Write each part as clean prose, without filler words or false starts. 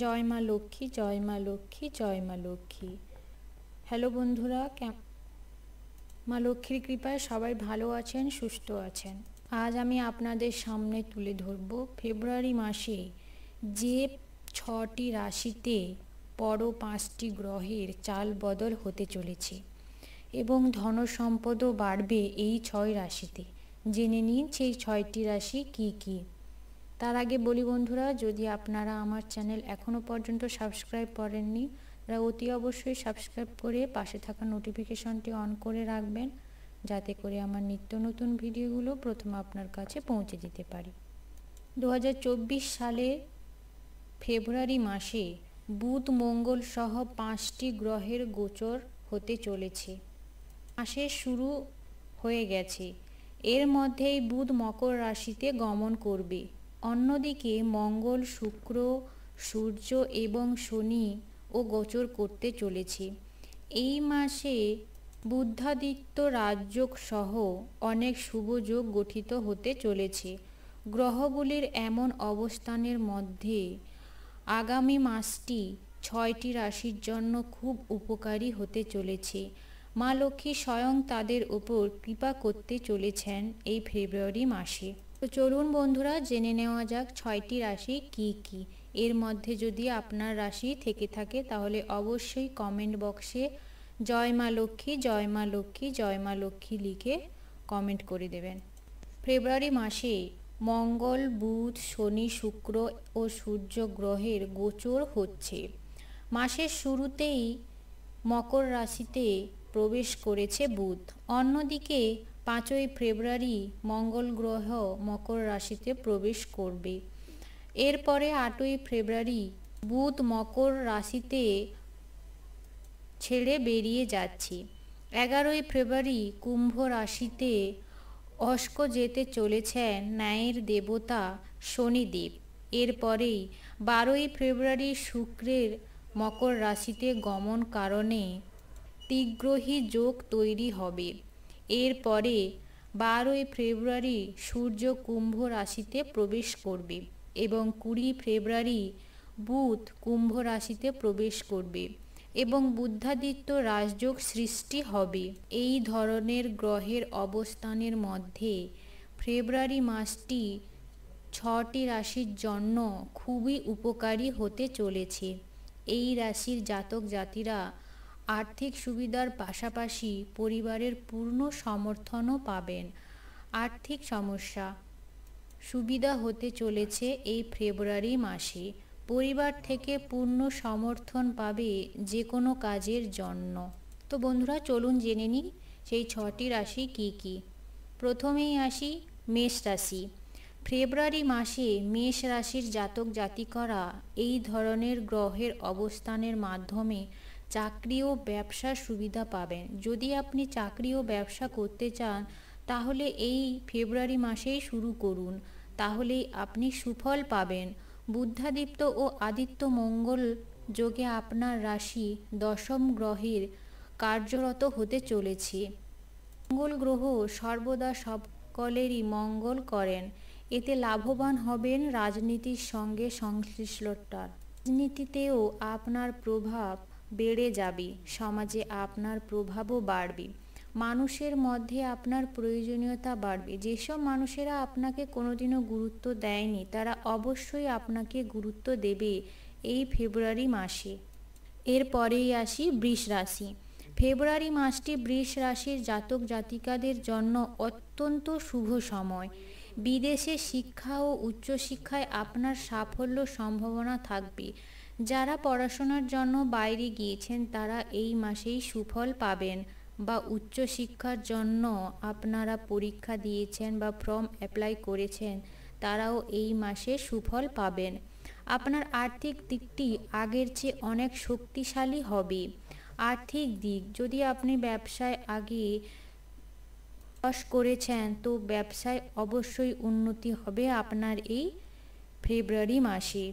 জয় মা লক্ষ্মী, জয় মা লক্ষ্মী, জয় মা লক্ষ্মী। হ্যালো বন্ধুরা, মা লক্ষ্মীর কৃপায় সবাই ভালো আছেন, সুস্থ আছেন। আজ আমি আপনাদের সামনে তুলে ধরব ফেব্রুয়ারি মাসে যে 6টি রাশিতে বড় 5টি গ্রহের চাল বদল হতে চলেছে এবং ধন সম্পদও বাড়বে এই 6 রাশিতে। জেনে নিন সেই 6টি রাশি কি কি। তার আগে বলি বন্ধুরা, যদি আপনারা আমার চ্যানেল এখনও পর্যন্ত সাবস্ক্রাইব করেননি, তারা অতি অবশ্যই সাবস্ক্রাইব করে পাশে থাকা নোটিফিকেশনটি অন করে রাখবেন, যাতে করে আমার নিত্য নতুন ভিডিওগুলো প্রথম আপনার কাছে পৌঁছে দিতে পারি। 2024 সালের ফেব্রুয়ারি মাসে বুধ মঙ্গল সহ 5টি গ্রহের গোচর হতে চলেছে। মাসের শুরু হয়ে গেছে, এর মধ্যেই বুধ মকর রাশিতে গমন করবে। অন্যদিকে মঙ্গল, শুক্র, সূর্য এবং শনি ও গোচর করতে চলেছে। এই মাসে বুধাদিত্য রাজযোগ সহ অনেক শুভযোগ গঠিত হতে চলেছে। গ্রহগুলির এমন অবস্থানের মধ্যে আগামী মাসটি 6টি রাশির জন্য খুব উপকারী হতে চলেছে। মা লক্ষ্মী স্বয়ং তাদের উপর কৃপা করতে চলেছেন এই ফেব্রুয়ারি মাসে। তো চলুন বন্ধুরা, জেনে নেওয়া যাক 6টি রাশি কি কি। এর মধ্যে যদি আপনার রাশি থেকে থাকে তাহলে অবশ্যই কমেন্ট বক্সে জয় মা লক্ষ্মী, জয় মা লক্ষ্মী, জয় মা লক্ষ্মী লিখে কমেন্ট করে দেবেন। ফেব্রুয়ারি মাসে মঙ্গল, বুধ, শনি, শুক্র ও সূর্য গ্রহের গোচর হচ্ছে। মাসের শুরুতেই মকর রাশিতে প্রবেশ করেছে বুধ। অন্যদিকে 5ই ফেব্রুয়ারি মঙ্গল গ্রহ মকর রাশিতে প্রবেশ করবে। এরপরে 8ই ফেব্রুয়ারি বুধ মকর রাশিতে ছেড়ে বেরিয়ে যাচ্ছে। 11ই ফেব্রুয়ারি কুম্ভ রাশিতে অস্ক যেতে চলেছেন ন্যায়ের দেবতা শনিদেব। এরপরেই 12ই ফেব্রুয়ারি শুক্রের মকর রাশিতে গমন কারণে ত্রিগ্রহী যোগ তৈরি হবে। এরপরে 12ই ফেব্রুয়ারি সূর্য কুম্ভ রাশিতে প্রবেশ করবে এবং 20 ফেব্রুয়ারি বুধ কুম্ভ রাশিতে প্রবেশ করবে এবং বুধাদিত্য রাজযোগ সৃষ্টি হবে। এই ধরনের গ্রহের অবস্থানের মধ্যে ফেব্রুয়ারি মাসটি 6টি রাশির জন্য খুবই উপকারী হতে চলেছে। এই রাশির জাতক জাতিরা আর্থিক সুবিধার পাশাপাশি পরিবারের পূর্ণ সমর্থনও পাবেন। আর্থিক সমস্যা সুবিধা হতে চলেছে এই ফেব্রুয়ারি মাসে। পরিবার থেকে পূর্ণ সমর্থন পাবে যে কোনো কাজের জন্য। তো বন্ধুরা, চলুন জেনে নিই সেই 6টি রাশি কি কি। প্রথমেই আসি মেষ রাশি। ফেব্রুয়ারি মাসে মেষ রাশির জাতক জাতিকারা এই ধরনের গ্রহের অবস্থানের মাধ্যমে চাকরি ও ব্যবসার সুবিধা পাবেন। যদি আপনি চাকরি ও ব্যবসা করতে চান তাহলে এই ফেব্রুয়ারি মাসেই শুরু করুন, তাহলেই আপনি সুফল পাবেন। বুধাদিত্য ও আদিত্য মঙ্গল যোগে আপনার রাশি 10ম গ্রহের কার্যরত হতে চলেছে। মঙ্গল গ্রহ সর্বদা সকলেরই মঙ্গল করেন, এতে লাভবান হবেন রাজনীতির সঙ্গে সংশ্লিষ্টতার। রাজনীতিতেও আপনার প্রভাব বেড়ে যাবে, সমাজে আপনার প্রভাবও বাড়বে, মানুষের মধ্যে আপনার প্রয়োজনীয়তা বাড়বে। যেসব মানুষেরা আপনাকে কোনোদিনও গুরুত্ব দেয়নি তারা অবশ্যই আপনাকে গুরুত্ব দেবে এই ফেব্রুয়ারি মাসে। এরপরেই আসি বৃষ রাশি। ফেব্রুয়ারি মাসটি বৃষ রাশির জাতক জাতিকাদের জন্য অত্যন্ত শুভ সময়। বিদেশে শিক্ষা ও উচ্চশিক্ষায় আপনার সাফল্য সম্ভাবনা থাকবে। যারা পড়াশোনার জন্য বাইরে গিয়েছেন তারা এই মাসেই সুফল পাবেন, বা উচ্চশিক্ষার জন্য আপনারা পরীক্ষা দিয়েছেন বা ফর্ম অ্যাপ্লাই করেছেন তারাও এই মাসে সুফল পাবেন। আপনার আর্থিক দিকটি আগের চেয়ে অনেক শক্তিশালী হবে। আর্থিক দিক, যদি আপনি ব্যবসায় আগে চাষ করেছেন তো ব্যবসায় অবশ্যই উন্নতি হবে আপনার এই ফেব্রুয়ারি মাসে।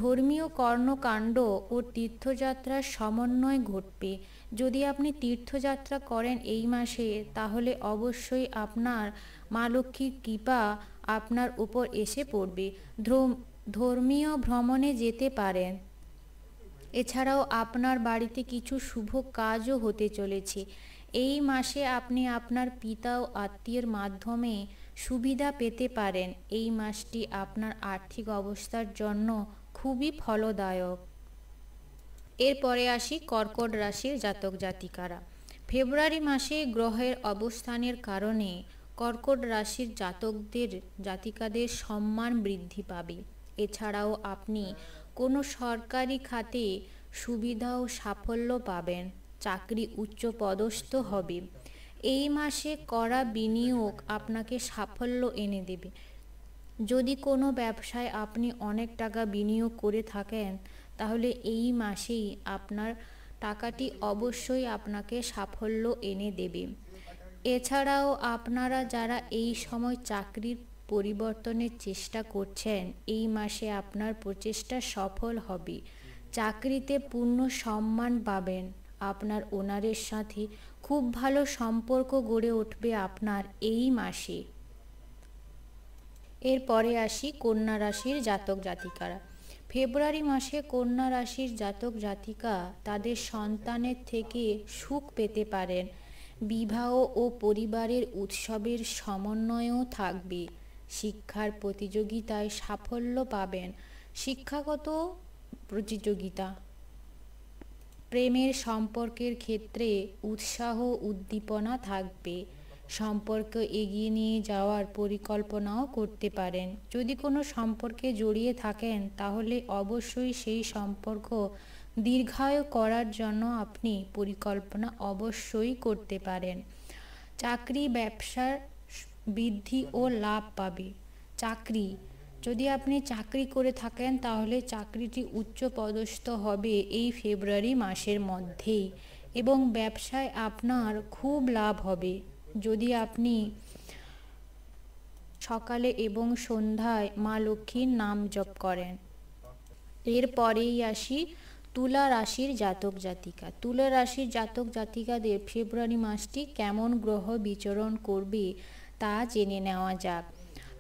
ধর্মীয় কর্মকাণ্ড ও তীর্থযাত্রার সমন্বয় ঘটবে। যদি আপনি তীর্থযাত্রা করেন এই মাসে তাহলে অবশ্যই আপনার মা লক্ষ্মীর কৃপা আপনার উপর এসে পড়বে। ধর্মীয় ভ্রমণে যেতে পারেন। এছাড়াও আপনার বাড়িতে কিছু শুভ কাজও হতে চলেছে। এই মাসে আপনি আপনার পিতা ও আত্মীয়ের মাধ্যমে সুবিধা পেতে পারেন। এই মাসটি আপনার আর্থিক অবস্থার জন্য খুবই ফলদায়ক। এরপরে আসি কর্কট রাশির জাতক জাতিকারা। ফেব্রুয়ারি মাসে গ্রহের অবস্থানের কারণে কর্কট রাশির জাতিকাদের সম্মান বৃদ্ধি পাবে। এছাড়াও আপনি কোনো সরকারি খাতে সুবিধা ও সাফল্য পাবেন। চাকরি উচ্চপদস্থ হবে। এই মাসে করা বিনিয়োগ আপনাকে সাফল্য এনে দেবে। যদি কোনো ব্যবসায় আপনি অনেক টাকা বিনিয়োগ করে থাকেন, তাহলে এই মাসেই আপনার টাকাটি অবশ্যই আপনাকে সাফল্য এনে দেবে। এছাড়াও আপনারা যারা এই সময় চাকরির পরিবর্তনের চেষ্টা করছেন, এই মাসে আপনার প্রচেষ্টা সফল হবে। চাকরিতে পূর্ণ সম্মান পাবেন। আপনার ওনারের সাথে খুব ভালো সম্পর্ক গড়ে উঠবে আপনার এই মাসে। এরপরে আসি কন্যা রাশির জাতক জাতিকারা। ফেব্রুয়ারি মাসে কন্যা রাশির জাতক জাতিকা তাদের সন্তানের থেকে সুখ পেতে পারেন। বিবাহ ও পরিবারের উৎসবের সমন্বয়ও থাকবে। শিক্ষার প্রতিযোগিতায় সাফল্য পাবেন। শিক্ষাগত প্রতিযোগিতা, প্রেমের সম্পর্কের ক্ষেত্রে উৎসাহ উদ্দীপনা থাকবে। সম্পর্ক এগিয়ে নিয়ে যাওয়ার পরিকল্পনাও করতে পারেন। যদি কোনো সম্পর্কে জড়িয়ে থাকেন, তাহলে অবশ্যই সেই সম্পর্ক দীর্ঘায়ু করার জন্য আপনি পরিকল্পনা অবশ্যই করতে পারেন। চাকরি ব্যবসার বৃদ্ধি ও লাভ পাবে। যদি আপনি চাকরি করে থাকেন, তাহলে চাকরিটি উচ্চপদস্থ হবে এই ফেব্রুয়ারি মাসের মধ্যেই এবং ব্যবসায় আপনার খুব লাভ হবে যদি আপনি সকালে এবং সন্ধ্যায় মা লক্ষ্মীর নাম জপ করেন। এরপরেই আসি তুলা রাশির জাতক জাতিকা। তুলা রাশির জাতক জাতিকাদের ফেব্রুয়ারি মাসটি কেমন গ্রহ বিচরণ করবে তা জেনে নেওয়া যাক।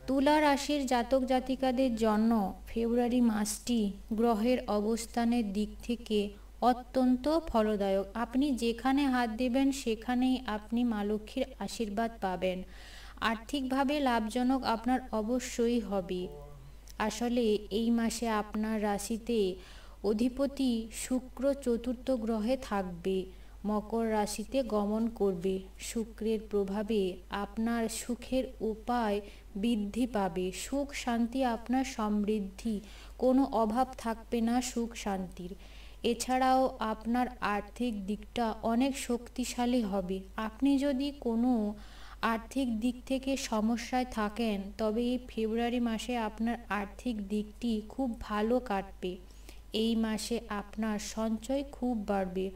তুলা রাশির জাতক জাতিকাদের জন্য ফেব্রুয়ারি মাসটি গ্রহের অবস্থানের দিক থেকে অত্যন্ত ফলদায়ক। আপনি যেখানে হাত দেবেন সেখানেই আপনি মা লক্ষ্মীর আশীর্বাদ পাবেন। আর্থিকভাবে লাভজনক আপনার অবশ্যই হবে। আসলে এই মাসে আপনার রাশিতে অধিপতি শুক্র চতুর্থ গ্রহে থাকবে, মকর রাশিতে গমন করবে। শুক্রের প্রভাবে আপনার সুখের উপায় বৃদ্ধি পাবে। সুখ শান্তি আপনার সমৃদ্ধি, কোনো অভাব থাকবে না সুখ শান্তির। এছাড়াও আপনার আর্থিক দিকটা অনেক শক্তিশালী হবে। আপনি যদি কোনো আর্থিক দিক থেকে সমস্যায় থাকেন, তবে এই ফেব্রুয়ারি মাসে আপনার আর্থিক দিকটি খুব ভালো কাটবে। এই মাসে আপনার সঞ্চয় খুব বাড়বে।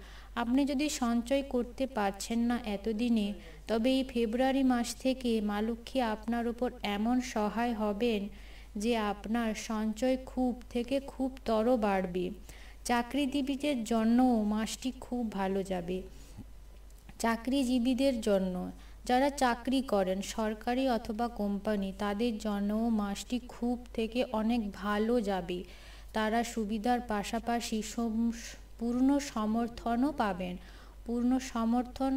আপনি যদি সঞ্চয় করতে পারছেন না এতদিনে, তবে এই ফেব্রুয়ারি মাস থেকে মা লক্ষ্মী আপনার উপর এমন সহায় হবেন যে আপনার সঞ্চয় খুব বাড়বে। চাকরিজীবীদের জন্যও মাসটি খুব ভালো যাবে। চাকরিজীবীদের জন্য, যারা চাকরি করেন সরকারি অথবা কোম্পানি, তাদের জন্যও মাসটি অনেক ভালো যাবে। তারা সুবিধার পাশাপাশি পূর্ণ সমর্থনও পাবেন। পূর্ণ সমর্থন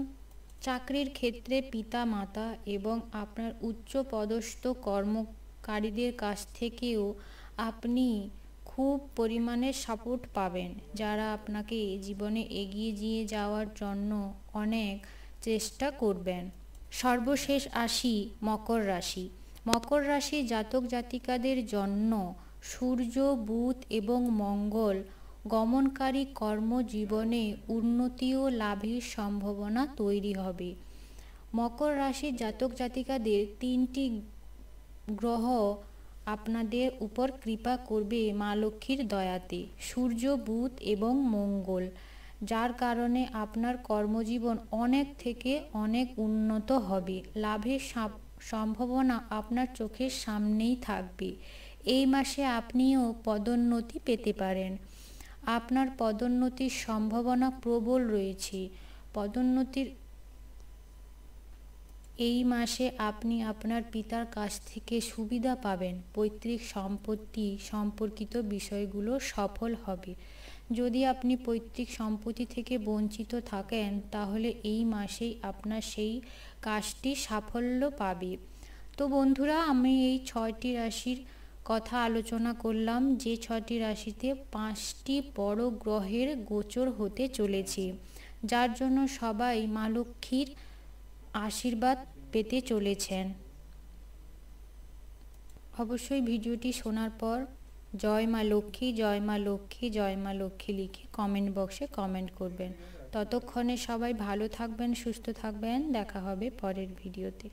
চাকরির ক্ষেত্রে পিতা মাতা এবং আপনার উচ্চপদস্থ কর্মকারীদের কাছ থেকেও আপনি খুব পরিমাণে সাপোর্ট পাবেন, যারা আপনাকে জীবনে এগিয়ে যাওয়ার জন্য অনেক চেষ্টা করবেন। সর্বশেষ আসি মকর রাশি। মকর রাশি জাতক জাতিকাদের জন্য সূর্য, বুধ এবং মঙ্গল গমনকারী কর্মজীবনে উন্নতি ও লাভের সম্ভাবনা তৈরি হবে। মকর রাশির জাতক জাতিকাদের 3টি গ্রহ আপনাদের উপর কৃপা করবে মা লক্ষ্মীর দয়াতে, সূর্য, বুধ এবং মঙ্গল, যার কারণে আপনার কর্মজীবন অনেক থেকে অনেক উন্নত হবে। লাভের সম্ভাবনা আপনার চোখের সামনেই থাকবে। এই মাসে আপনিও পদোন্নতি পেতে পারেন। আপনার পদোন্নতির সম্ভাবনা প্রবল রয়েছে। এই মাসে আপনি আপনার পিতার কাছ থেকে সুবিধা পাবেন। পৈতৃক সম্পত্তি সম্পর্কিত বিষয়গুলো সফল হবে। যদি আপনি পৈতৃক সম্পত্তি থেকে বঞ্চিত থাকেন তাহলে এই মাসেই আপনার সেই কাজটি সাফল্য পাবে। তো বন্ধুরা, আমি এই 6টি রাশির কথা আলোচনা করলাম, যে 6টি রাশিতে 5টি বড় গ্রহের গোচর হতে চলেছে, যার জন্য সবাই মা লক্ষ্মীর আশীর্বাদ পেতে চলেছেন। অবশ্যই ভিডিওটি শোনার পর জয় মা লক্ষ্মী, জয় মা লক্ষ্মী, জয় মা লক্ষ্মী লিখে কমেন্ট বক্সে কমেন্ট করবেন। ততক্ষণে সবাই ভালো থাকবেন, সুস্থ থাকবেন। দেখা হবে পরের ভিডিওতে।